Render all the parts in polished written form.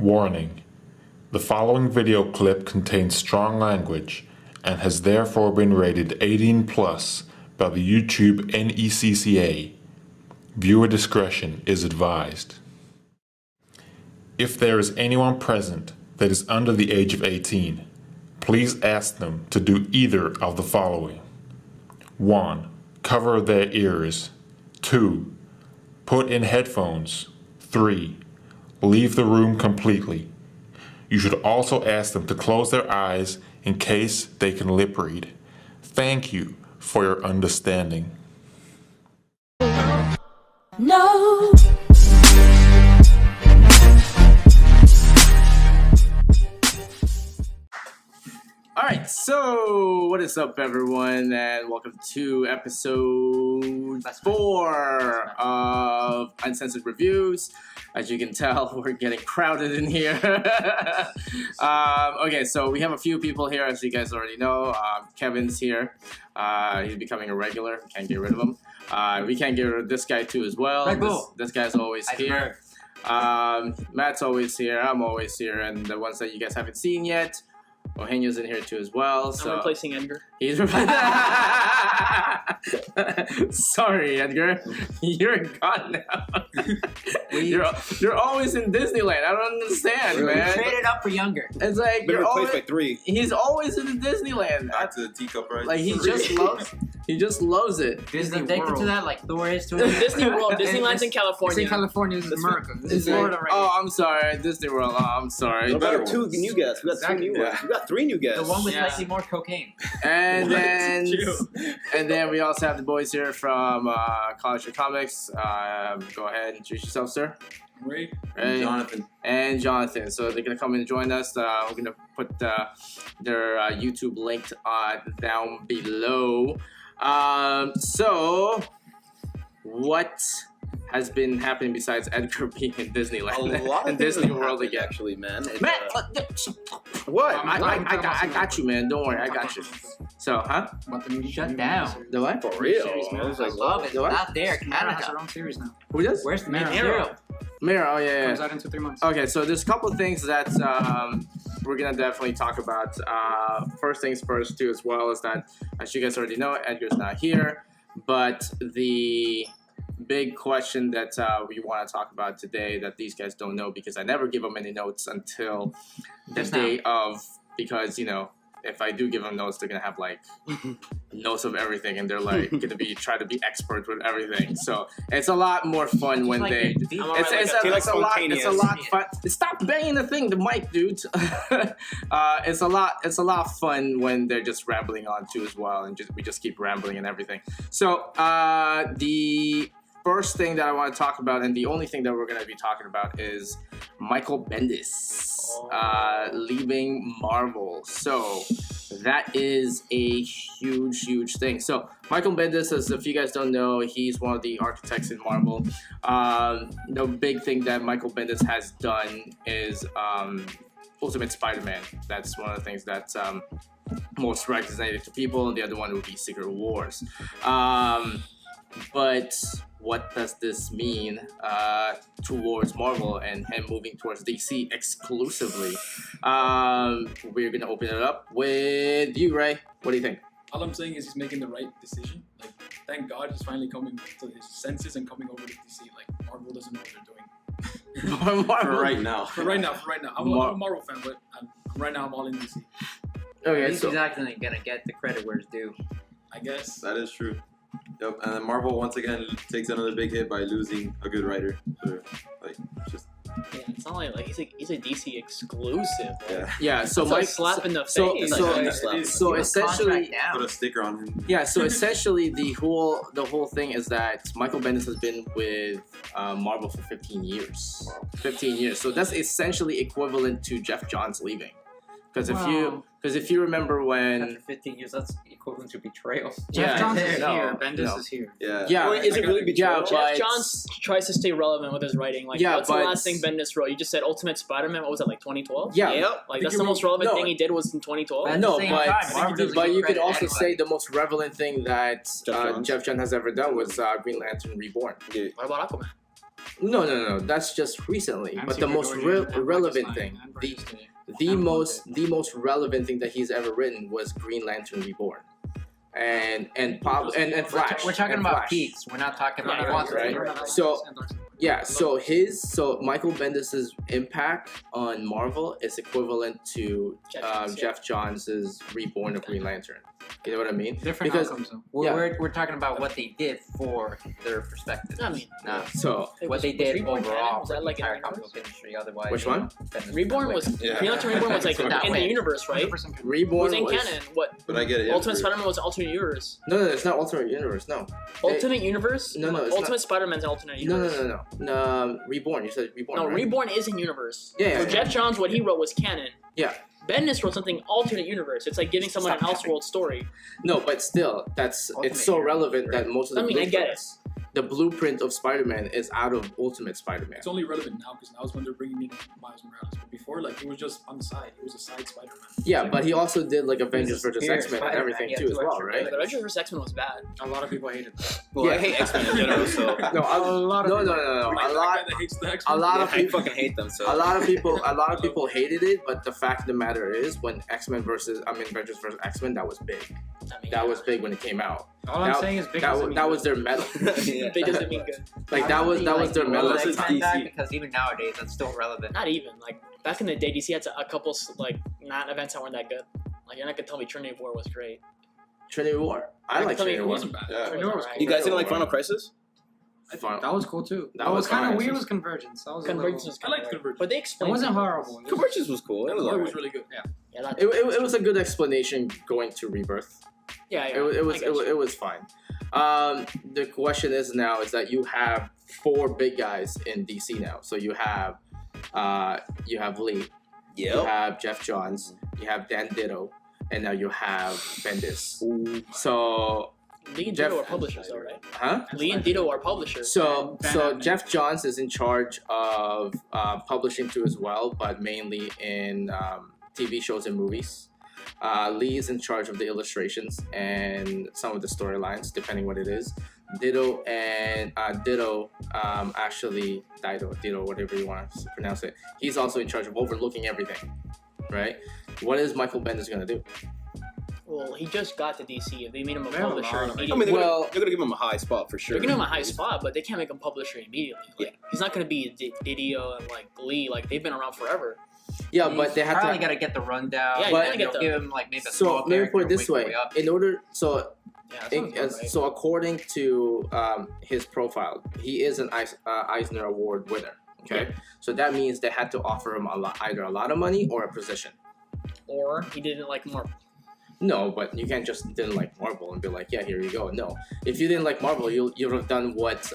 Warning: the following video clip contains strong language and has therefore been rated 18 plus by the YouTube NECCA. Viewer discretion is advised. If there is anyone present that is under the age of 18, please ask them to do either of the following. 1. Cover their ears. 2. Put in headphones. 3. Leave the room completely. You should also ask them to close their eyes in case they can lip read. Thank you for your understanding. No. Alright, so what is up everyone, and welcome to episode 4 of Uncensored Reviews. As you can tell, we're getting crowded in here. Okay, so we have a few people here, as you guys already know. Kevin's here. He's becoming a regular. We can't get rid of him. We can't get rid of this guy too as well. This guy's always here. Matt's always here. I'm always here. And the ones that you guys haven't seen yet, Eugenio's in here too as well. So I'm replacing Edgar. He's sorry, Edgar. You're gone now. You're always in Disneyland. I don't understand, man. Traded up for younger. It's like Been replaced by 3. He's always in the Disneyland. Back to the teacup, right? Like he just loves it. Disney addicted to that, like Thor is to it. Disney World. Disneyland's in California. It's in California. This is America. This is Like, Florida right oh, I'm sorry, Disney World. Oh, I'm sorry. We got 2 new guests. We got 2 new ones. We got 3 new guests. The one with slightly more cocaine. And then we also have the boys here from College of Comics. Go ahead and introduce yourself, sir. Ray. Jonathan. And Jonathan. So they're gonna come in and join us. We're gonna put their YouTube link down below. So what has been happening besides Edgar being in Disneyland A lot of and Disney World again? Actually, man. What? I got you, man. Don't worry, I got you. So, huh? Shut down. The what? For real. I was like, love it. What? Not there. Canada has Canada. their own series now. Who does? Where's the Mirror. material? Mirror. Oh yeah. Comes out in 2-3 months. Okay, so there's a couple of things that we're gonna definitely talk about. First things first, too, as well, is that, as you guys already know, Edgar's not here. But the big question that we want to talk about today that these guys don't know, because I never give them any notes until the day of, because, you know, if I do give them notes, they're gonna have like notes of everything, and they're like gonna be try to be expert with everything. So it's a lot more fun when they. It's a lot fun. Stop banging the thing, the mic, dude. It's a lot fun when they're just rambling on too as well, and we just keep rambling and everything. So the first thing that I want to talk about, and the only thing that we're going to be talking about, is Michael Bendis leaving Marvel. So that is a huge thing. So Michael Bendis, as if you guys don't know, he's one of the architects in Marvel. The big thing that Michael Bendis has done is Ultimate Spider-Man. That's one of the things that's most resonated to people, and the other one would be Secret Wars. But what does this mean towards Marvel and him moving towards DC exclusively? We're going to open it up with you, Ray. What do you think? All I'm saying is he's making the right decision. Like, thank God he's finally coming to his senses and coming over to DC. Like, Marvel doesn't know what they're doing. For right now. For right now. I'm a Marvel fan, but right now I'm all in DC. Okay, He's actually gonna get the credit where it's due. I guess. That is true. Yep, and then Marvel once again takes another big hit by losing a good writer. So, like, just Yeah, it's not like he's a DC exclusive. Yeah. So It's Mike, a slap in the so- face. so essentially, put a sticker on him. yeah. So essentially, the whole thing is that Michael Bendis has been with Marvel for 15 years. 15 years. So that's essentially equivalent to Jeff Johns leaving. Because if you remember when After 15 years, that's equivalent to betrayal. Yeah, Jeff Johns is no, here. Bendis no. is here. Yeah. yeah, Well, is it really yeah, Jeff but Johns tries to stay relevant with his writing. Like, Yeah, what's the but- last thing Bendis wrote? You just said Ultimate Spider-Man. What was that, like 2012? yeah, Like, Did that's you the most relevant no. thing he did was in 2012. At no, the same but time, Marvel doesn't but give you could credit to also anybody. say the most relevant thing that Jeff Johns. Jeff Johns has ever done was Green Lantern Reborn. Yeah. What about Aquaman? No. That's just recently. And But the Secret most Origin, and relevant Frankenstein, thing, and British Day. the And most relevant thing that he's ever written was Green Lantern Reborn, and Flash. We're talking and about Flash. peaks. We're not talking Right, about quantity. right. So- Yeah, so Michael Bendis' impact on Marvel is equivalent to Jeff Johns' Reborn of Green Lantern. You know what I mean? Different Because- outcomes though. We're talking about what they did for their perspective. I mean, Not So what they did Reborn canon? overall Was for that the like in entire the comic universe? book industry. Otherwise, Which one? Reborn was Yeah. Green Lantern Reborn was like That in the way. universe, right? 100% It Reborn was in canon. What? But I get it. Ultimate Spider-Man was alternate universe. No, it's not alternate universe. No. Alternate universe? No, it's Ultimate not. Spider-Man's alternate No, universe. no. Reborn. You said Reborn. No, right? Reborn is in universe. Yeah. So Jeff Johns, what he wrote was canon. Yeah. Bendis wrote something alternate universe. It's like giving someone an Elseworld story. No, but still, it's Ultimate so Universe, relevant that most of the I mean, I get it. the blueprint of Spider-Man is out of Ultimate Spider-Man. It's only relevant now because now is when they're bringing in Miles Morales. But before, like, it was just on the side. It was a side Spider-Man. Yeah, but he also did like Avengers He's a vs. superior X-Men and Spider-Man. everything He had too as two well, extra right? The Avengers vs. X-Men was bad. A lot of people hated that. Well, I Yeah. hate X-Men in general, so No, A lot of no. people- A Like that lot, guy that hates the a X-Men. lot yeah, of I people, fucking hate them. So a lot of people hated it. But the fact of the matter is, when Avengers vs. X-Men, that was big. I mean, That was big when it came out. All I'm saying is That was their medal. yeah. Big doesn't mean good. Like that was their medal at the Unless it's time. DC. because even nowadays that's still relevant. Not even. Like, back in the day, DC had a couple, like, not events that weren't that good. Like, you're not gonna tell me Trinity War was great. Trinity War. I like Tell me Trinity It War. wasn't bad. Yeah. Trinity War was You guys didn't like Final Crisis? That was cool too. That was kind fine. of weird was Convergence. That was Convergence was I kind liked of Convergence. but they It explained wasn't Convergence. horrible. Convergence was cool. It was It alright. was really good. Yeah. Yeah, that's It was a good explanation going to Rebirth. yeah. It was fine. The question is that you have 4 big guys in DC now. So you have Lee, you Yep. have Jeff Johns, you have Dan Ditto, and now you have Bendis. So, Lee and Jeff- Ditto are publishers, though, right? huh? Lee and Ditto are publishers. So Batman. Jeff Johns is in charge of publishing too as well, but mainly in TV shows and movies. Lee is in charge of the illustrations and some of the storylines, depending what it is. Ditto, whatever you want to pronounce it. He's also in charge of overlooking everything, right? What is Michael Bendis gonna do? Well, he just got to DC. If they made him a They have a publisher lot of- I immediately, mean, they're, Well- gonna, they're gonna give him a high spot for sure. they're gonna give him a high spot, but they can't make him publisher immediately. Like, he's not gonna be Didio and like Lee. Like, they've been around forever. Yeah, but they have probably to. gotta get the rundown. Yeah, you gotta and get they'll the- give him like maybe a So small let me character put it and this work way: their up. in order, so Yeah, that sounds about right. So according to his profile, he is an Eisner Award winner. Okay, so that means they had to offer him either a lot of money or a position. Or he didn't like Marvel. No, but you can't just didn't like Marvel and be like, yeah, here you go. No, if you didn't like Marvel, you would have done what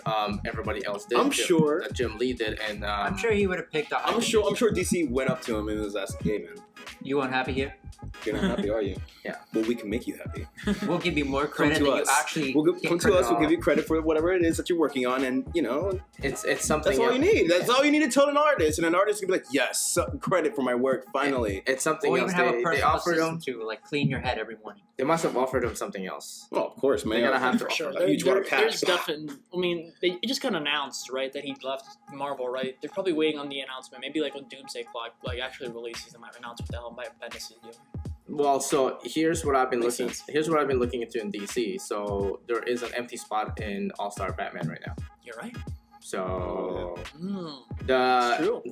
everybody else did. I'm sure. that Jim Lee did, and I'm sure he would have picked up. I'm sure DC went up to him and was asking, "Hey man, You unhappy here? you're not happy, are you? Yeah. Well, we can make you happy. We'll give you more Come credit to than you us. actually. We'll get come to credit us. We'll for. give you credit for whatever it is that you're working on, and it's something. that's all you else. need. That's all you need to tell an artist, and an artist can be like, "Yes, credit for my work, finally." It's something Or else. even have a They personal offered him. assistant to like clean your head every morning. They must have offered him something else. Oh, of course, man. They're gonna have to For offer sure. that. A huge amount of There's cash. definitely. I mean, it just got announced, right, that he left Marvel, right? They're probably waiting on the announcement. Maybe like when Doomsday Clock actually releases, they might announce what the hell Bendis is doing. Well, so here's what I've been Makes looking. sense. Here's what I've been looking into in DC. So there is an empty spot in All-Star Batman right now. You're right. So Mm. the True.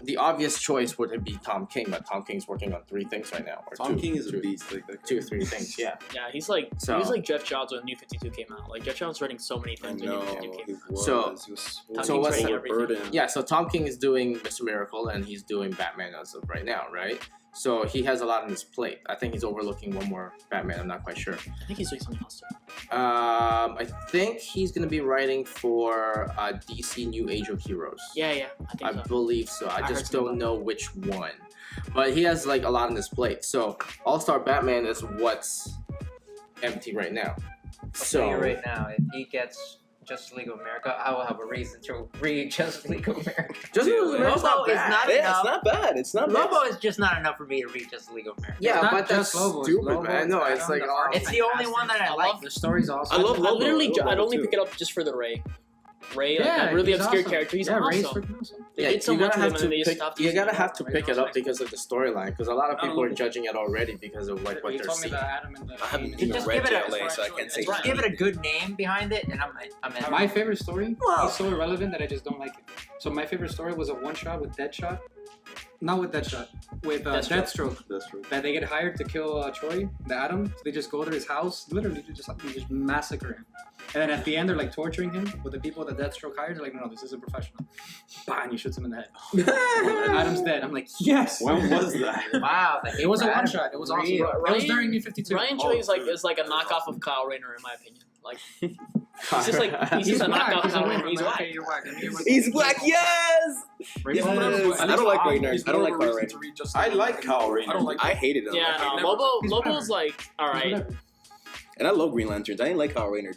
the obvious choice would be Tom King, but Tom King's working on 3 things right now. Or Tom two, King is a two- beast. Like that. 2-3 things. Yeah. Yeah, he's like So- he was like Jeff Johns when New 52 came out. Like Jeff Johns writing so many I things when know. New 52 came He out. was. So- he was Tom so King's what's writing the everything. burden? Yeah. So Tom King is doing Mr. Miracle and he's doing Batman as of right now, right? So he has a lot on his plate. I think he's overlooking one more Batman. I'm not quite sure. I think he's doing something else too. I think he's gonna be writing for DC New Age of Heroes. Yeah, I think I so. believe so. I I just heard something don't know which one. But he has like a lot on his plate. So All-Star Batman is what's empty right now. I'll So tell you right now, if he gets Justice League of America, I will have a reason to read Justice League of America. Just Dude, America's Lobo is bad. not Yeah, enough. it's not bad. It's not bad. Lobo is just not enough for me to read Justice League of America. Yeah, not but that's just Lobo, it's stupid, Lobo, man. No, it's it's like Adam, It's the only one that I like. The story's awesome. I love I Lobo. literally, I love I'd Lobo only too. pick it up just for the Ray. Ray, like that really he's obscure awesome. character. He's yeah, Ray's awesome. freaking awesome. They Yeah, did so you much gotta with him have and then they to just pick. stopped You using gotta him. have to pick it up because of the storyline. Because a lot of I don't people are know. judging it already because of like what You they're told me seeing. that Adam and the I haven't game even Just read give it a- JLA, so I can't say. Just Give it a good name behind it, and I'm in. My favorite story Wow. is so irrelevant that I just don't like it. So my favorite story was a one-shot with Deadshot. Not with Deadshot. With Deathstroke. That's true. That they get hired to kill Troy, the Atom. So they just go to his house, literally they just massacre him. And then at the end, they're like torturing him with the people that Deathstroke hired. They're like, no, this isn't professional. Bang, he shoots him in the head. Adam's dead. I'm like, yes. When was that? Wow, It was a one-shot. It was awesome. Real. It was during New 52. Ryan Choi is like a knockoff of Kyle Rayner in my opinion. Like he's just like he's just a black. knockoff of He's a Kyle winner. Rayner. He's Okay, whack. you're whack. He's black. Yes. Ray's Yes. whatever. I don't like He's Rayner. awesome. I don't like There's no Kyle reason to read just I the- like Kyle Rayner. I don't like. I hated him. Yeah, Like, no, He's Lobo's like alright. Whatever. and I love Green Lanterns. I didn't like Kyle Rayner.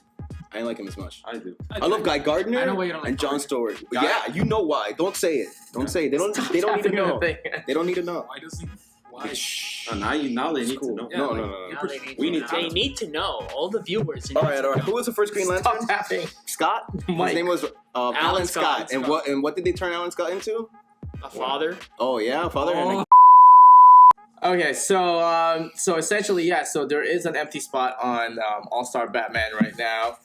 I didn't like him as much. I do. I love Guy Gardner I know why you don't like and John Kyle Stewart. Guy- Yeah, you know why. Don't say it. Don't say it. They don't need to know. They don't need to know. Why does he? Why? Shh. Now they It's need cool. to know. Yeah, No, like- no, no, no. Now they need We to need know. They need to know. All the viewers. All right. Who was the first Green Lantern? Stop tapping. Scott. Mike. His name was Alan Scott. And Scott. what did they turn Alan Scott into? A father. Oh yeah, father. Oh. And Okay, so essentially, yeah. So there is an empty spot on All-Star Batman right now.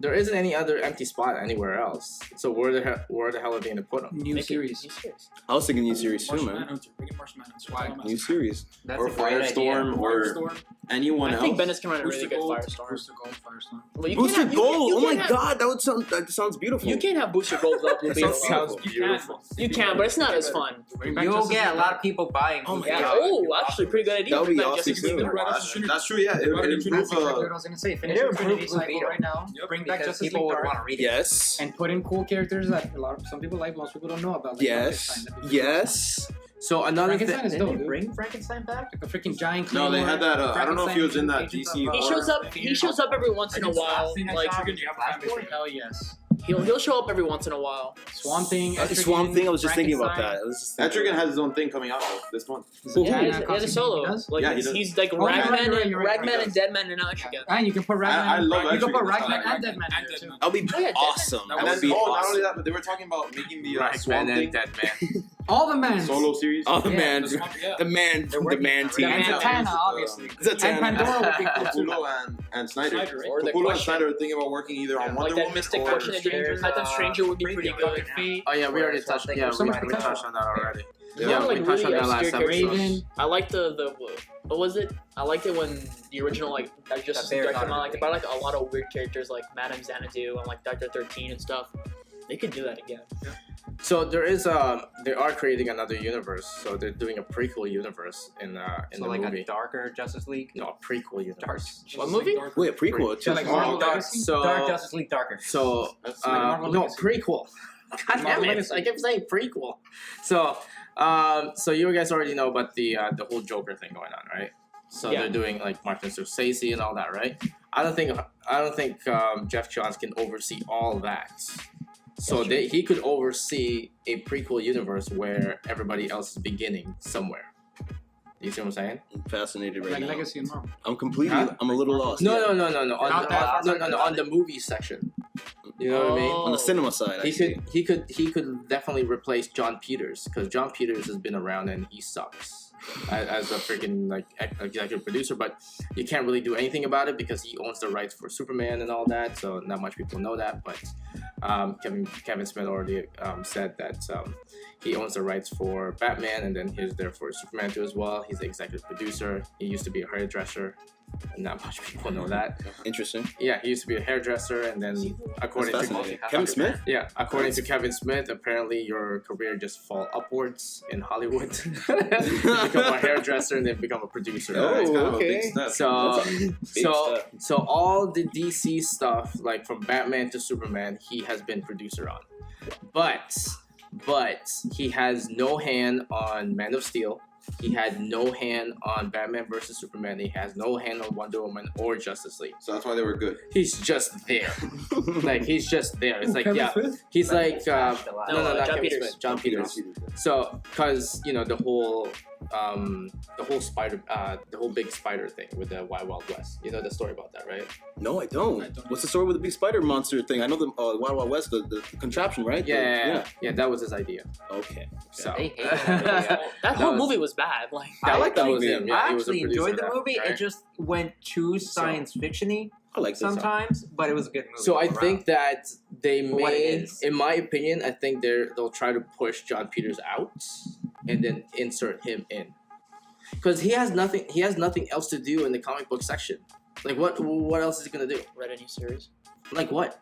There isn't any other empty spot anywhere else. So where the hell are they gonna put them? New Make it- series. new series. I was thinking new series too, Martian man. Manhunter. Bring in Martian Manhunter. Swag. New series. That's Or a great idea. Firestorm, or Firestorm. anyone I else. think Bendis can run a really Booster good Gold. Firestorm. Booster Gold. Firestorm. Well, you Booster can't have- Gold. you Oh my can't have- God, that sounds beautiful. You can't have Booster Gold without Blue That Beetle. sounds You beautiful. You can, but it's not as fun. Bring back You'll Justice get a League. lot of people buying. Oh my Yeah. God. Oh, actually, pretty good idea. That would Bring be back awesome, Justice League. too. That's true. Yeah, it That's improves. exactly what I was gonna say. Finish It'll Infinity improve Blue Cycle Beetle. right now. Yep. Bring back Because Justice people League would Dark. want to read it. Yes. And put in cool characters that some people like, most people don't know about. Like Yes. Frankenstein. Yes. So another thing. Frankenstein is Didn't dope, they dude. bring Frankenstein back? Like a freaking giant. No, they Claymore, had that. I don't know if he was in that Agents DC. of, He shows up. He shows up every once in a while. Like Hell yes. he'll show up every once in a while. Swamp Thing. Swamp Thing. I was just thinking about Frankenstein. that. I was just thinking- Etrigan has his own thing coming out though, this month. Yeah, Yeah, he has a solo. he does? Like Yeah, he does. he's like Oh, you're right, Ragman, you're right, Ragman he and Deadman are not together. And you can put Ragman. I love You can put Etrigan. Ragman I and like Deadman That there would too. be Oh, yeah, awesome. That That And would then, be not only awesome. that, but they were talking about making the Ragman Swamp and Thing Deadman. All the men. solo series. Oh the Yeah, man, yeah. the man They're team. working on it. And Yeah. Zatanna, obviously. Zatanna. And Pandora would be cool too. Capullo and Snyder. Snyder, right? Or the Capullo and Question. Snyder are thinking about working either on Like Wonder that Woman Mystic or Question that didn't There's, Titan Stranger would be pretty preview good. Fate. Oh yeah, we already touched. Something. Yeah, So we much potential. touched on that already. Yeah, Yeah, like we touched on really that last obscure episode. Raven. I like the what was it? I liked it when the original like Justice That League Barry came out. Honor Like they brought like a lot of weird characters like Madame Xanadu and like Doctor 13 and stuff. They could do that again. So there is they are creating another universe. So they're doing a prequel universe in So the like movie. a darker Justice League. No, a prequel Dark. universe. What movie? Wait, a prequel. So like too. Marvel dark, Legacy? so Dark Justice League darker. so That's Marvel no Legacy. prequel. God damn Marvel it! Legacy. I kept saying prequel. So so you guys already know about the whole Joker thing going on, right? So Yeah. they're doing like Martin Scorsese and all that, right? I don't think Jeff Johns can oversee all that. So he could oversee a prequel universe where everybody else is beginning somewhere. You see what I'm saying? I'm fascinated right Like now. Legacy and Marvel. I'm completely. Huh? I'm a little lost. No. Yeah. On Not that the on the movie section. You know what I mean? On the cinema side, I see. He could definitely replace John Peters because John Peters has been around and he sucks as a freaking like executive producer, but you can't really do anything about it because he owns the rights for Superman and all that. So not much people know that, but Kevin Smith already said that he owns the rights for Batman and then he's there for Superman too as well. He's the executive producer. He used to be a hairdresser. Not much people know that. Interesting. Yeah, he used to be a hairdresser, and then according That's to fascinating. Kevin Smith. according to Kevin Smith, apparently your career just fall upwards in Hollywood. You become a hairdresser and then become a producer. Oh, it's kind of a big okay. step. So, Big so, step. so all the DC stuff, like from Batman to Superman, he has been producer on, but he has no hand on Man of Steel. He had no hand on Batman versus Superman. He has no hand on Wonder Woman or Justice League. So that's why they were good. He's just there. Like he's just there. It's like Kevin yeah. Smith? He's like Smashed a lot. no, not John Kevin Peters. Smith. John Peters. So, cause you know the whole the whole big spider thing with the Wild Wild West. You know the story about that, right? No, I don't. What's the story with the big spider monster thing? I know the Wild Wild West, the contraption, right? Yeah, that was his idea. Okay. So They hate that. That whole was- movie was bad. Like, I like that movie. I Yeah, he was a actually enjoyed the producer, movie. right? It just went too science fiction-y I like this. sometimes, but it was a good movie. So I all think that they For what it made, is. in my opinion, I think they'll try to push John Peters out and then insert him in, because he has nothing. He has nothing else to do in the comic book section. Like what else is he gonna do? read any series? Like what?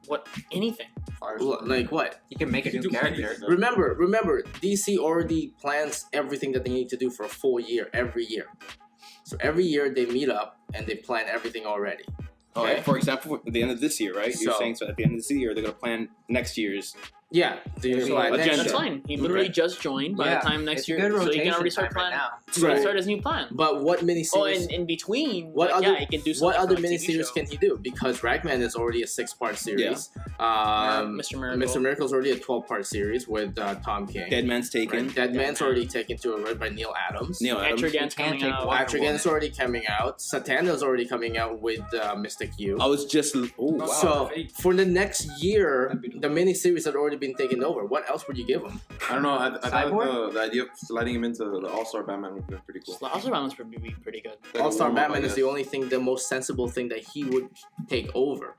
What? Anything? Like what? you can make a new character. Remember, DC already plans everything that they need to do for a full year every year. So every year they meet up and they plan everything already. All right. For example, at the end of this year, right? You're So- saying so at the end of this year they're gonna plan next year's. Yeah, they So plan next agenda. That's year. fine. He literally just joined. By Yeah, the time next it's a year, good so he rotation can already start time right planning. now. He's gonna Right. start his new plan. But what miniseries? Oh, and in between, What like, other- yeah, he can do something. What other for a TV miniseries show. can he do? Because Ragman is already a 6-part series. Mr. Miracle. Mr. Miracle's already a 12-part series with Tom King. Dead Man's Taken. Right? Dead Man's already taken to a read by Neil Adams. Neil Adams. Etrigan's You can't coming take out. one. Atrigan's already coming out. Satana's already coming out with Mystic U. I was just. Oh wow. So for the next year, That'd be dope. the miniseries had already been taken over. What else would you give him? I don't know. I thought Cyborg? the idea of sliding him into the All-Star Batman would be pretty cool. Also, Batman's pretty good. Like a All-Star warm-up, Batman I is the guess. only thing, the most sensible thing that he would take over.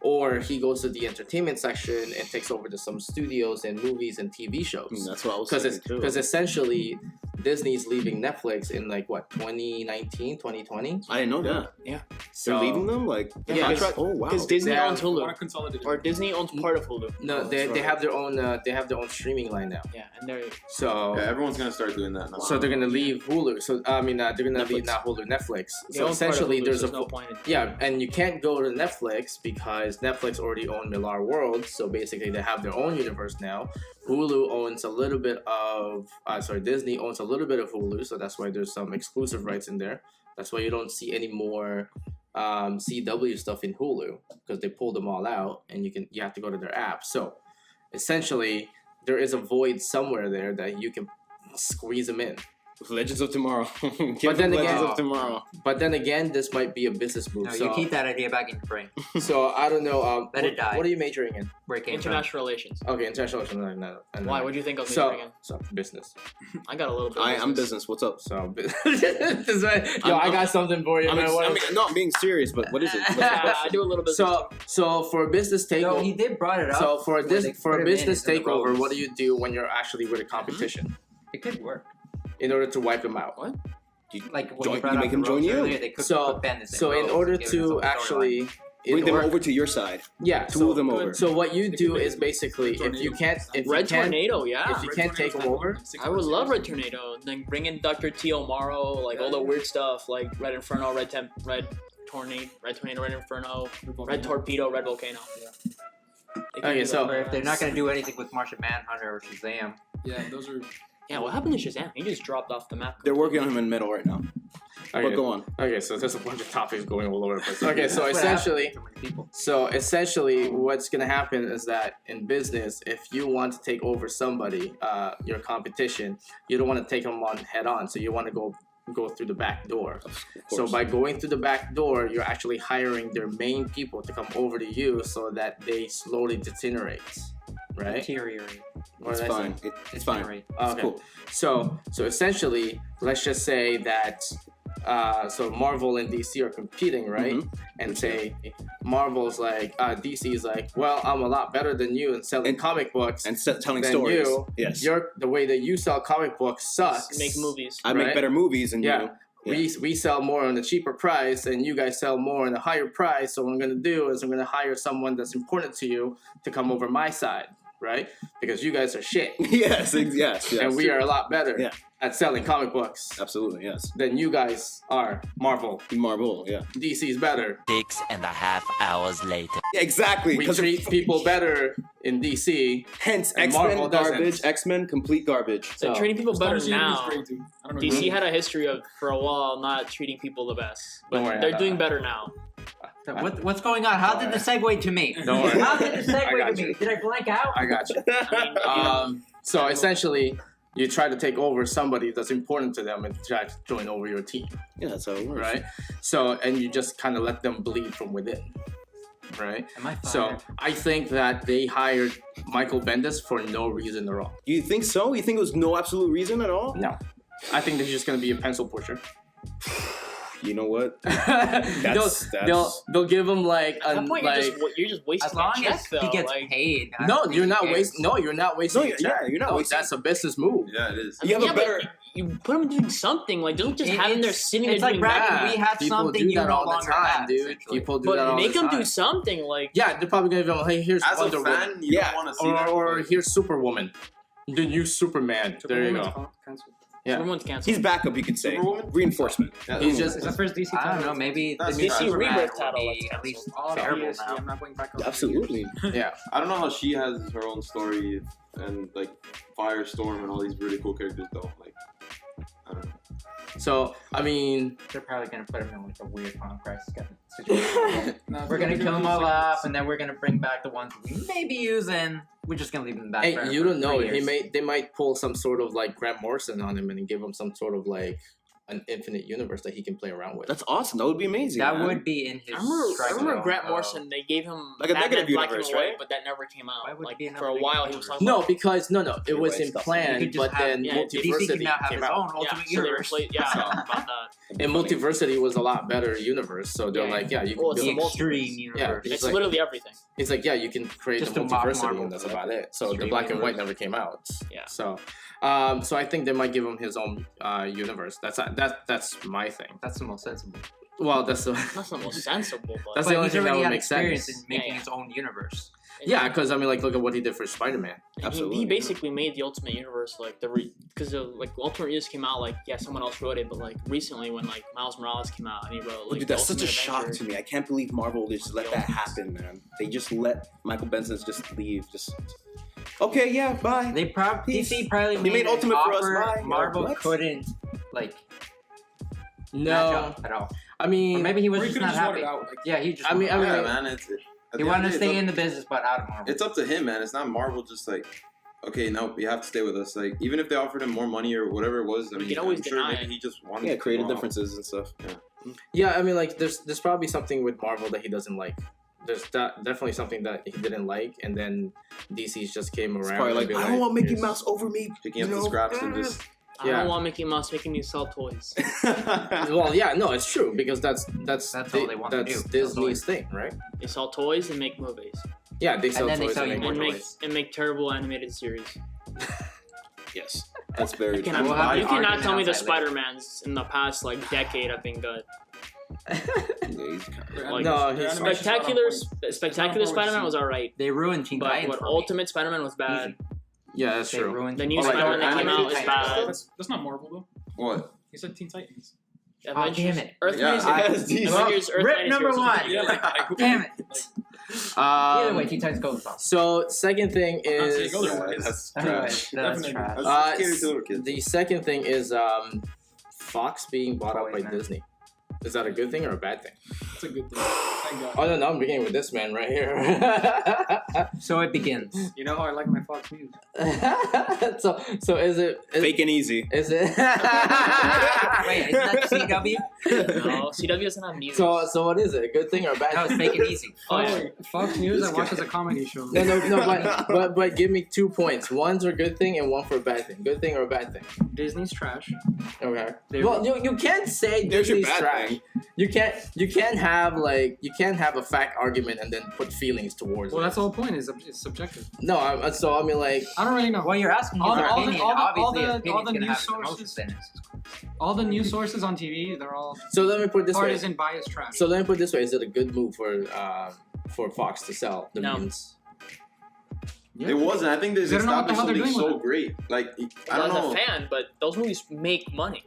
Or he goes to the entertainment section and takes over to some studios and movies and TV shows. That's what I was Because thinking too. because essentially Disney's leaving Netflix in like what 2019, 2020. I didn't know that. So They're leaving them like Yeah, contract. Oh wow. Because Disney They have- owns Want Hulu, to consolidate or Disney owns part of Hulu. No, they have their own streaming line now. Yeah, and they're So Yeah, everyone's gonna start doing that now. so they're gonna leave Hulu. So I mean they're gonna leave Netflix. not Hulu, Netflix. they So own part of essentially Hulu, there's so a no point in yeah, and you can't go to Netflix because Netflix already owned Millar World. So basically, they have their own universe now. Hulu owns a little bit of, Disney owns a little bit of Hulu. So that's why there's some exclusive rights in there. That's why you don't see any more CW stuff in Hulu because they pulled them all out, and you have to go to their app. So essentially, there is a void somewhere there that you can squeeze them in. Legends of Tomorrow. But then Legends again- of Tomorrow. But then again, this might be a business move. No, so, you keep that idea back in your brain. so I don't know. Let it die. What are you majoring in? Where it came international relations. Okay, international relations. No. Why? What do you think of So, majoring in? so business. I got a little bit. of I'm business. What's up? So, I got something for you, I'm, man. no, I'm being serious, but what is it? What's the Yeah, question? I do a little bit. So for a business from. No, takeover, he did brought it up. so for where they a put him in business into the takeover, roles. what do you do when you're actually with a competition It could work. in order to wipe them out? Like when Join- you brought you up make the him join roles you. earlier, they could So, put Bendis so in roles order and give him his to own actually, Bring them over to your side. yeah, Two so, of them over. so what you They do can make is basically if you can't, Red Tornado, yeah. if you can't take them over, I would love Red Tornado. Then bring in Dr. T.O. Morrow, like all the weird stuff, like Red Inferno, Red Tornado, Red Inferno, Red Torpedo, Red Volcano. They can Okay, do so- that. Or if they're not going to do anything with Martian Manhunter or Shazam, Yeah, those are. Yeah, what happened to Shazam? He just dropped off the map. They're working on him in metal right now. okay, But go on. okay, so there's a bunch of topics going all over the place. Okay, so That's what happens essentially. to so many people. So essentially, what's gonna happen is that in business, if you want to take over somebody, your competition, you don't want to take them on head on. So you want to go through the back door. So by going through the back door, you're actually hiring their main people to come over to you, so that they slowly deteriorate, right? Deteriorate. Or It's did I fine. say- It's fine. Deteriorate. It's Okay. cool. So essentially, let's just say that. So Marvel and DC are competing, right? Mhm. And say Marvel's like, DC is like, well, I'm a lot better than you in selling And- comic books. And telling Then stories. you- Yes. The way that you sell comic books sucks. Make movies. I make right? better movies than Yeah. you. We sell more on a cheaper price, and you guys sell more on a higher price. So what I'm gonna do is I'm gonna hire someone that's important to you to come over my side, right? Because you guys are shit, yes. and we are a lot better Yeah. at selling comic books Absolutely, yes. than you guys are. Marvel, Marvel, yeah. DC's better. 6.5 hours later. Yeah, exactly. We 'cause treat people better in DC. hence and X-Men Marvel doesn't. garbage. X-Men complete garbage. They're So- treating people better Astonishing now. is great, too. I don't know. DC had a history of, for a while, not treating people the best. But Don't worry, they're I- doing better now. So what's going on? How did the segue to me? Don't worry. How did the I segue got to you. me? Did I blank out? I got you. I mean, So essentially, You try to take over somebody that's important to them and try to join over your team, Yeah, that's how it works. right? So, and you just kind of let them bleed from within, right? Am I So fired? I think that they hired Michael Bendis for no reason at all. You think so? You think it was no absolute reason at all? No. I think they're just going to be a pencil pusher. You know what? They'll give him like At a that point, like. you're just wasting As long that check, as though. he gets like, paid. I No, don't think you're he not cares. wasting. No, you're not wasting. No, your yeah, check. you're not No, wasting- That's a business move. Yeah, it is. You have a but better. You put him doing something. Like, don't just have him there sitting there It's like doing bragging. that. We have People something do you that no all the longer time, have, dude. essentially. People do that But all make the him time. do something. Like, Yeah, they're probably gonna give him. Hey, here's As a Wonder fan, Woman. you don't want to see that. Or but- here's Superwoman, the new Superman. There you go. Cancelled. Yeah. everyone's canceled. He's backup, you could say. Superwoman? Reinforcement. Yeah, He's just. It's the first DC title. I don't know. Maybe That's the new DC Superman Rebirth will title be that's at least Oh, bearable yes, now. I'm not going back on. Absolutely. Yeah. I don't know how she has her own story and like Firestorm and all these really cool characters don't. Like, I don't know. So I mean, They're probably gonna put him in like a weird Final Crisis kind of situation. We're gonna kill them all off, and then we're gonna bring back the ones we may be using. We're just gonna leave them back. hey, you don't know. 3 years. They might pull some sort of like Grant Morrison on him and give him some sort of like an infinite universe that he can play around with. That's awesome. That would be amazing. That man. would be in his. I strike remember zone, Grant though. Morrison. They gave him Like a Batman negative Black universe, and White, right? but that never came out. Why would it Like be a for a negative while, he was universe? talking No, about. because no, it was Anyway, in stuff. You plan, could just but have- then yeah, DC can Multiversity now have came his out. own Yeah, ultimate so they universe. replaced. Yeah, about that. And Multiversity was a lot better universe, so they're Yeah. like, yeah, you can Well, build The it's a extreme multiverse. universe. It's It's like- literally everything. It's like, yeah, you can create Just a to mock multiversity, Marvel, and that's like, about it. So the extreme black and white universe. never came out. Yeah. So, so I think they might give him his own universe. That's my thing. That's the most sensible. Well, that's the That's the most sensible, but That's the But only he's thing that already would had make experience sense. in making Yeah, yeah. his own universe. Yeah, because I mean, like, look at what he did for Spider-Man. He basically made the Ultimate Universe like because like Ultimate Universe came out like someone else wrote it, but like recently when like Miles Morales came out and he wrote like Dude, that's the such a Ultimate shock Avenger. to me. I can't believe Marvel just let that happen, man. They just let Michael Benson just leave. Just okay, yeah, bye. They probably Peace. DC probably They made an Ultimate for us, offer bye. Marvel What? couldn't like match No, up at all. I Or mean, maybe he was Or he just could've not wanted happy. out, like- Yeah, he just. I mean, wanted Yeah, out. man. At He the wanted end to of the stay day, in the business, but out of Marvel. It's up to him, man. It's not Marvel just like, okay, no, you have to stay with us. Like, even if they offered him more money or whatever it was, I We mean, can always I'm sure deny maybe it. he just wanted Yeah, to creative go out. differences and stuff. yeah, I mean, like, there's probably something with Marvel that he doesn't like. There's definitely something that he didn't like, and then DC's just came around. It's probably and like, be I don't want Mickey here's- Mouse over me. Picking up you the know? scraps and just. I Yeah. don't want Mickey Mouse making me sell toys. Well, yeah, no, it's true because that's all they want to that's do, Disney's sell thing, right? They sell toys and make movies Yeah, they sell then they toys sell and you make more more and toys. make terrible animated series. Yes, that's very You true. cannot, We'll have you the cannot argument tell me the outside later. Spider-Mans in the past like decade have been good. Yeah, he's kinda- Like, No, Their he's animation's Spectacular, not on Spectacular It's not Spider-Man forward was alright, They ruined Teen but Titans what for me. Ultimate Spider-Man was bad. Yeah, that's They true. ruined The new Oh, like Spider-Man their that came out animated is Titans. bad. That's not Marvel though. What? He said Teen Titans. Oh, damn it. Earth Yeah, Mighty I- Avengers, Well, Earth rip Mighty number series was one. pretty Yeah, good. like Damn it. Either way, Um, Teen Titans goes off. so second thing is go there. Yeah, that's Anyway, trash. that's Definitely. trash. That's catered to little kids. the second thing is Fox being bought out by Toys, man. Disney. Is that a good thing or a bad thing? That's a good thing. Thank God. Oh no, I'm beginning with this man right here. So it begins. You know how I like my Fox News. so is it Fake and easy. is it Wait, isn't that CW? No, CW doesn't have music. so what is it? A good thing or a bad That was thing? Fake and Easy. Oh, yeah. Fox News I This watch guy. as a comedy show. No, but give me 2 points. One's a good thing and one for a bad thing. Good thing or a bad thing? Disney's trash. Okay. They- Well, you can't say There's your Disney's bad trash. thing. You can't have a fact argument and then put feelings towards Well, it. that's the whole point. Is it's subjective. No, I mean like I don't really know. Well, you're asking All his the- all the- opinion. all the- all Obviously, the- his opinion's all the gonna news have the most sources- opinions. All the news sources on TV, they're all so. Let me put it this way. partisan bias trash. So let me put it this way: is it a good move for Fox to sell the No. mutants? It wasn't. I think they They don't know what the established hell they're something doing so with great. Like, I Well, don't as know. a fan, but those movies make money.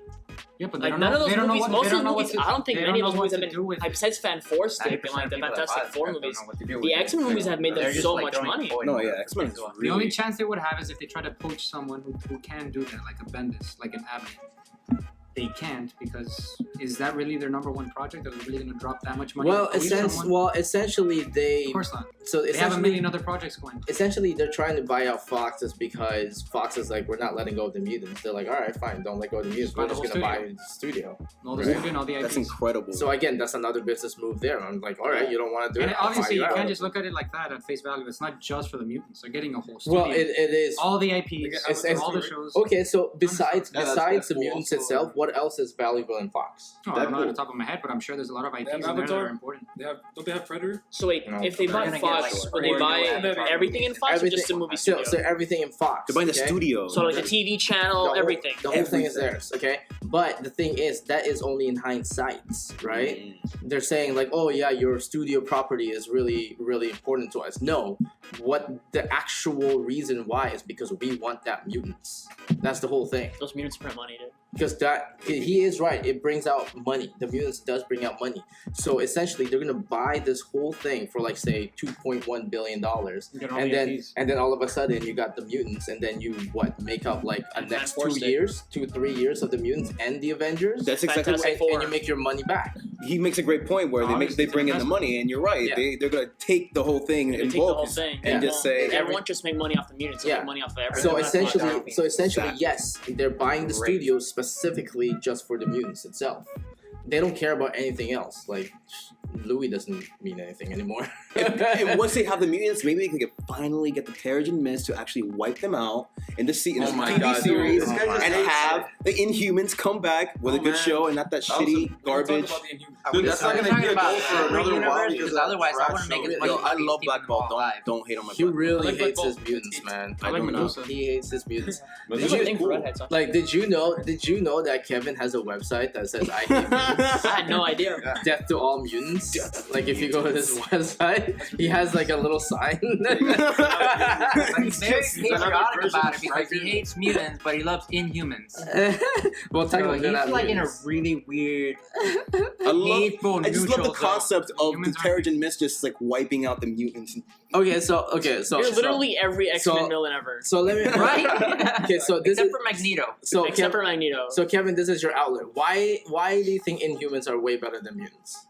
Yeah, but they Like don't none know. of those they don't know movies, what, most they of don't those know what movies, to, I don't think they many don't of those know movies what have to been, do with like, besides Fan Four Stick 90% and like the of people that Fantastic buy it Four don't movies, know what to do with the it. X-Men movies have made They're them just, so like, much throwing money. toys No, at yeah, it. X-Men is The The only really. chance they would have is if they try to poach someone who can do that, like a Bendis, like an Abbott. they can't, because is that really their number one project? Are they really going to drop that much money? Well, on someone? essentially they. Of course not. So They have a essentially, million other projects going. essentially they're trying to buy out Fox just because Fox is like, we're not letting go of the mutants. They're like, all right, fine, don't let go of the mutants. Buy We're the just whole gonna buy the studio. All the Right. studio and all the IPs. That's incredible. So again, that's another business move there. I'm like, all right, you don't want to do And it. I'll obviously, buy you out. can't just look at it like that at face value. It's not just for the mutants. They're getting a whole studio. Well, it is. all the IPs, It's all the shows. Okay, so besides Yeah, that's besides the cool. mutants Also, itself, what else is valuable in Fox? Oh, I don't know at Deadpool. the top of my head, but I'm sure there's a lot of IPs in there that Avatar. are important. Don't they have Predator? So wait, No. if they They're buy gonna get, Fox, like, would they four buy new Avatar everything in movies. Fox or just the movie studio? So everything in Fox. They're buying the okay? studio. So like the TV channel, The whole- everything. The whole thing is Everything. theirs, okay? But the thing is, that is only in hindsight, right? They're saying like, oh yeah, your studio property is really, really important to us. No, what the actual reason why is because we want that mutants. That's the whole thing. Those mutants print money, dude. Because that he is right, it brings out money. The mutants does bring out money. So essentially, they're gonna buy this whole thing for like say $2.1 billion, You get all and the then IPs. all of a sudden you got the mutants, and then you make up like a And next Force 2 it. years, 3 years of the mutants and the Avengers. That's exactly Fantastic what and you make your money back. he makes a great point where they bring in the money, and you're right. Yeah. They're gonna take the whole thing They in take the whole bulk thing and Yeah. just say everyone just make money off the mutants. They Yeah. make money off of everything. So essentially, Exactly. yes, they're buying the Great. studio specifically just for the mutants itself. They don't care about anything else. Like Louis doesn't mean anything anymore. and once they have the mutants, maybe they can finally get the Terrigen Mist to actually wipe them out in this Oh my TV God, series, dude. This guy just and hates have the Inhumans come back with a good man. show and not that shitty garbage. Dude, that's not gonna be a goal for another while because otherwise I want to make as much Yo, I money love keeping Black them Bolt. all alive. Don't hate on my He Black really like hates Black his Bolt. mutants, man. I like do not. Medusa. He hates his mutants. But There's this a is thing for cool. redheads. Huh? Like, did you know that Kevin has a website that says I hate mutants? I had no idea. Death to all mutants. Like if you go to this website, he has like a little sign. But he's very patriotic version about of it because he Striker. hates mutants, but he loves Inhumans. Well, So technically he's they're not like in a mutants. really weird, I just love the neutral concept zone. of the Humans aren't- Terrigen Mist just like wiping out the mutants. Okay, so You're literally every X-Men so- villain ever. So let me Right? Okay, so this Except is for Magneto. so Except Kev, for Magneto. so Kevin, this is your outlet. Why do you think Inhumans are way better than mutants?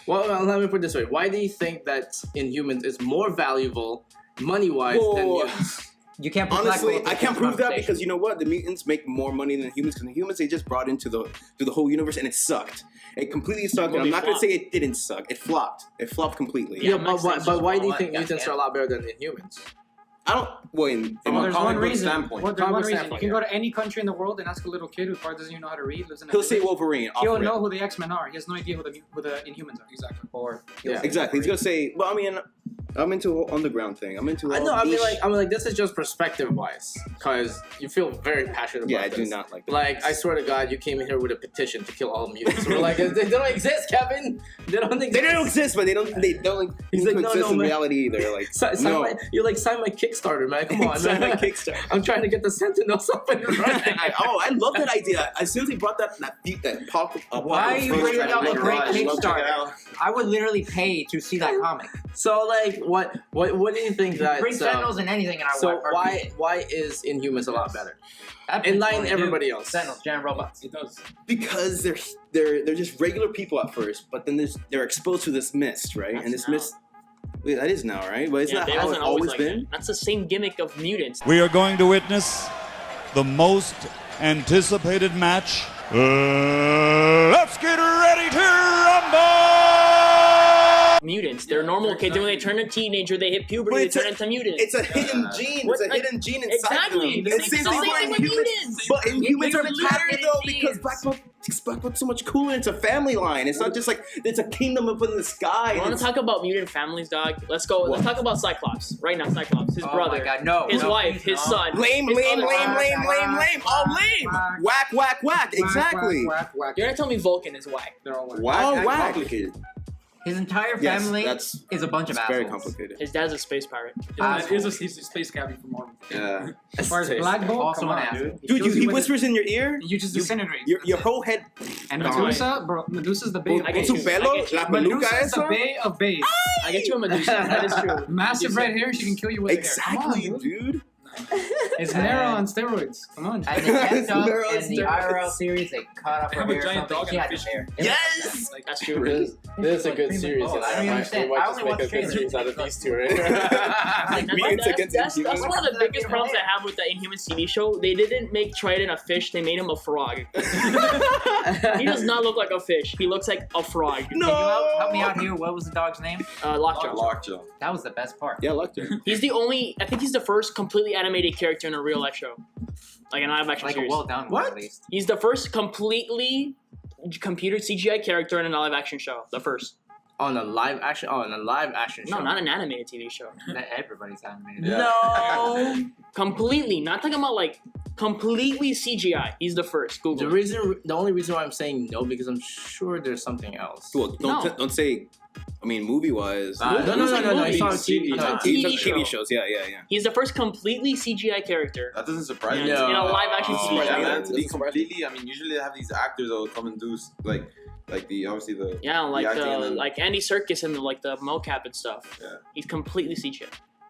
Well, let me put it this way. Why do you think that Inhumans is more valuable money-wise than Whoa. mutants? You can't put Black Honestly, Bolt I in can't this prove that conversation. because you know what? The mutants make more money than humans because the humans they just brought into the whole universe and it sucked. It completely sucked. Well, I'm it not gonna flopped. say it didn't suck. It flopped. It flopped completely. Yeah, but why do you all think that, mutants yeah. are a lot better than Inhumans? I don't. Well, in Well, a there's comic one book reason. standpoint, Well, there's one Comic reason. You standpoint, can yeah. go to any country in the world and ask a little kid who probably doesn't even know how to read, lives in a he'll say village. Wolverine. He'll off rip. know who the X-Men are. He has no idea who the Inhumans are. Exactly. Or Yeah. Exactly. He's gonna say. Well, I mean, I'm into the whole underground thing. I'm into. I all know. I mean, niche- like, this is just perspective-wise, because you feel very passionate about Yeah, I this. do not like. Like, I swear to God, you came in here with a petition to kill all mutants. We're like, they don't exist, Kevin. They don't exist. They don't exist, but they don't. They don't He's seem like, to no, exist no, in man. reality either. Like, Sign no. sign my Kickstarter, man. Come on, Sign man. my Kickstarter. I'm trying to get the Sentinels up and running. I love that idea. As soon as he brought that pop. Why are you bringing up a great Kickstarter? I would literally pay to see that comic. So, like, what do you think that? Bring Sentinels in anything, and I So want. why is Inhumans a lot better? In line with everybody else. Sentinels, giant robots. It does. Because they're just regular people at first, but then they're exposed to this mist, right? That's and this now. mist. Wait, that is now, right? But it's Yeah, not it how hasn't it's always like been. that. That's the same gimmick of mutants. We are going to witness the most anticipated match. Let's get ready to rumble! Mutants. They're normal kids. And when they turn a teenager, they hit puberty, But they it's turn a- into mutants. It's a hidden gene. What, It's a like- hidden gene inside Exactly. them. The It's same thing with mutants. But Inhumans are Mutants better have though hidden because genes. Black Bolt's so much cooler. It's a family line. It's not just like it's a kingdom up in the sky. You want to talk about mutant families, dog? Let's go. Let's talk about Cyclops right now. Cyclops, his Oh brother, my God, no. his no, wife, please, his no. son. Lame, his lame, other lame, son. lame, lame, lame. All lame. Whack, whack, whack. Exactly. Whack, whack, You're whack. gonna tell me Vulcan is whack? They're all whack. Wow, Whack, whack. complicated. His entire Yes, family that's is a bunch of it's assholes. very complicated. His dad's a space pirate. He's a space cabbie from Marvel. Yeah. As far as Black Bolt, Also come an on, asshole. dude. Dude, kills he with whispers in your ear. it. You just disintegrate. Your whole head. And Gone. Medusa, bro. Medusa's the bay of I get Su you. bays. pelo, I get you. la peluca Medusa's the esa. bay of bays. I get you a Medusa. That is true. Massive red hair, she can kill you with Exactly, hair. Come on, dude. It's Mara on steroids. Come on. And the kept up in the IRL series, they cut off her Have a hair or giant something. dog She and a had fish. hair. Yes! Like, That's true. This is a good series. Oh, I don't We understand. might I just only make a watch good trailers. series out of these two, right? That's one of the biggest problems I have with the Inhumans TV show. They didn't make Triton a fish, they made him a frog. He does not look like a fish. He looks like a frog. Can you help me out here? What was the dog's name? Lockjaw. Lockjaw. That was the best part. Yeah, Lecter. He's the only, I think he's the first completely animated character in a real life show. Like an live action Like series. a well done one, at least. He's the first completely computer CGI character in a live action show. The first. On a live action. Oh, on a live action show. No, not an animated TV show. That everybody's animated. Yeah. No. Completely. Not talking about like completely CGI. He's the first. Google. The only reason why I'm saying no because I'm sure there's something else. Well, don't say. I mean, movie-wise. No. It's on TV. TV shows. Yeah. He's the first completely CGI character. That doesn't surprise me. In a live action Oh, TV yeah, show. man, to be completely. I mean, usually they have these actors that will come and do like the obviously the Yeah, like acting and then- like Andy Serkis and like the mocap and stuff. Yeah. He's completely CGI.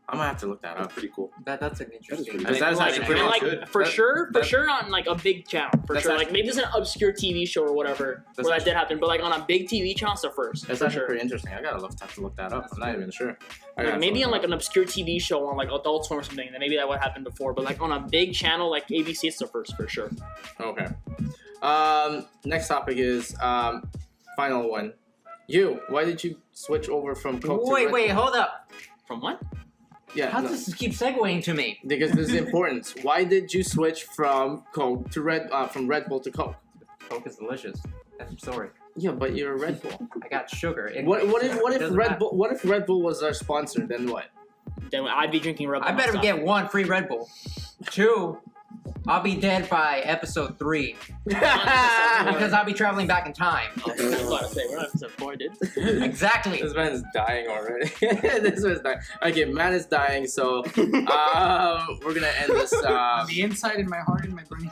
I'm gonna have to look that That's up. pretty cool. That's an interesting. pretty That's actually pretty And like good. for That- sure on like a big channel. For That's sure. actually- Like maybe it's an obscure TV show or whatever That's where that did happen. But like on a big TV channel, it's the first. That's for actually sure. pretty interesting. I gotta have to look that up. I'm not even sure. I Like, gotta maybe look on that like an obscure TV show on like Adult Swim or something, then maybe that would happen before. But like on a big channel like ABC, it's the first for sure. up. Okay. Next topic is final one. Why did you switch over from Coke to Red Wait, Bull? hold up. From what? Yeah. How no, does this keep segueing to me? because this is important. Why did you switch from Coke to from Red Bull to Coke? Coke is delicious. I'm sorry. Yeah, but you're a Red Bull. I got sugar. It What makes if sense. It doesn't matter. What if Red Bull was our sponsor? Then what? Then I'd be drinking Red Bull. I better nonstop. get 1 free Red Bull. 2, I'll be dead by episode 3 because I'll be traveling back in time. I was about to say, we're not episode 4, dude. Exactly. This man is dying already. This man's dying. Okay, man is dying. So we're gonna end this. The inside in my heart and my brain.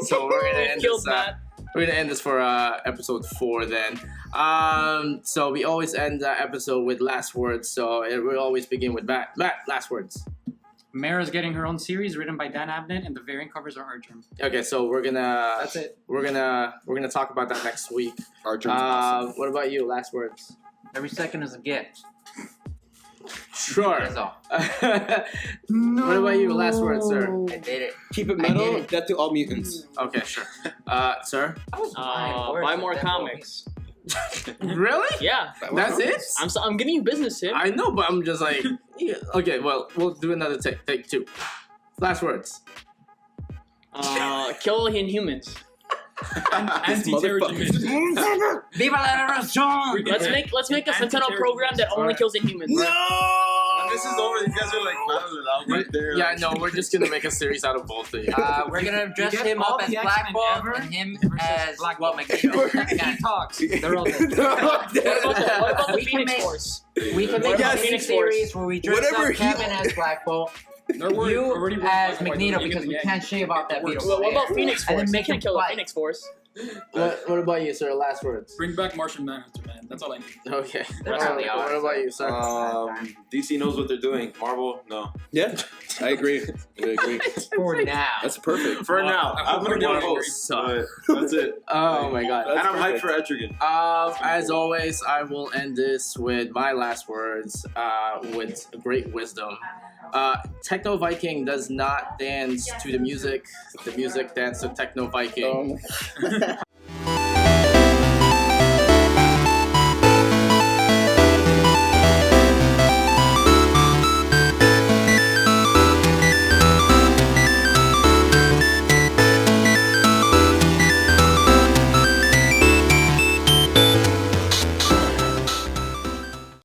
So we're gonna end Killed this. Matt. We're gonna end this for episode 4 then. So we always end the episode with last words. So we always begin with Matt. Matt, last words. Mara's getting her own series written by Dan Abnett, and the variant covers are art germ. Okay, so we're gonna. That's it. We're gonna talk about that next week. Our germs awesome. What about you? Last words. Every second is a gift. Sure. That's all. What about you? Last words, sir. I did it. Keep it I did metal. it. Death to all mutants. Okay, sure. Sir. I was buying words Buy with more that comics. Really? Yeah. That's it? I'm giving you business, Tim. I know, but I'm just like, yeah. Okay, well, we'll do another take. Take 2. Last words. Kill Inhumans. Anti-terrorism. Viva la revolution! Let's make a Sentinel program that only kills Inhumans. This is over. These guys are like battling out right there. Yeah, no, we're just gonna make a series out of both of you. We're gonna dress get him all up as the Black X-Men Bolt ever and him versus as Black well, Bolt. Magneto. He talks. They're all dead. What about the We can Phoenix make- Force? We can What make about a Phoenix series where we dress Whatever up he Kevin as Black Bolt, you as Magneto because we can't shave off that beautiful Well, what about hair. Phoenix And Force? then They make can't him kill the fight. Phoenix Force. What about you, sir? Last words. Bring back Martian Manhunter, man. That's all I need. Okay. That's how they are. What about you, sir? DC knows what they're doing. Marvel, no. Yeah, I agree. I agree. For now. That's perfect. For now, I'm gonna get both. suck. But that's it. Oh my god. And I'm hyped for Etrigan. As always, I will end this with my last words with great wisdom. Techno Viking does not dance to the music. The music dances to Techno Viking.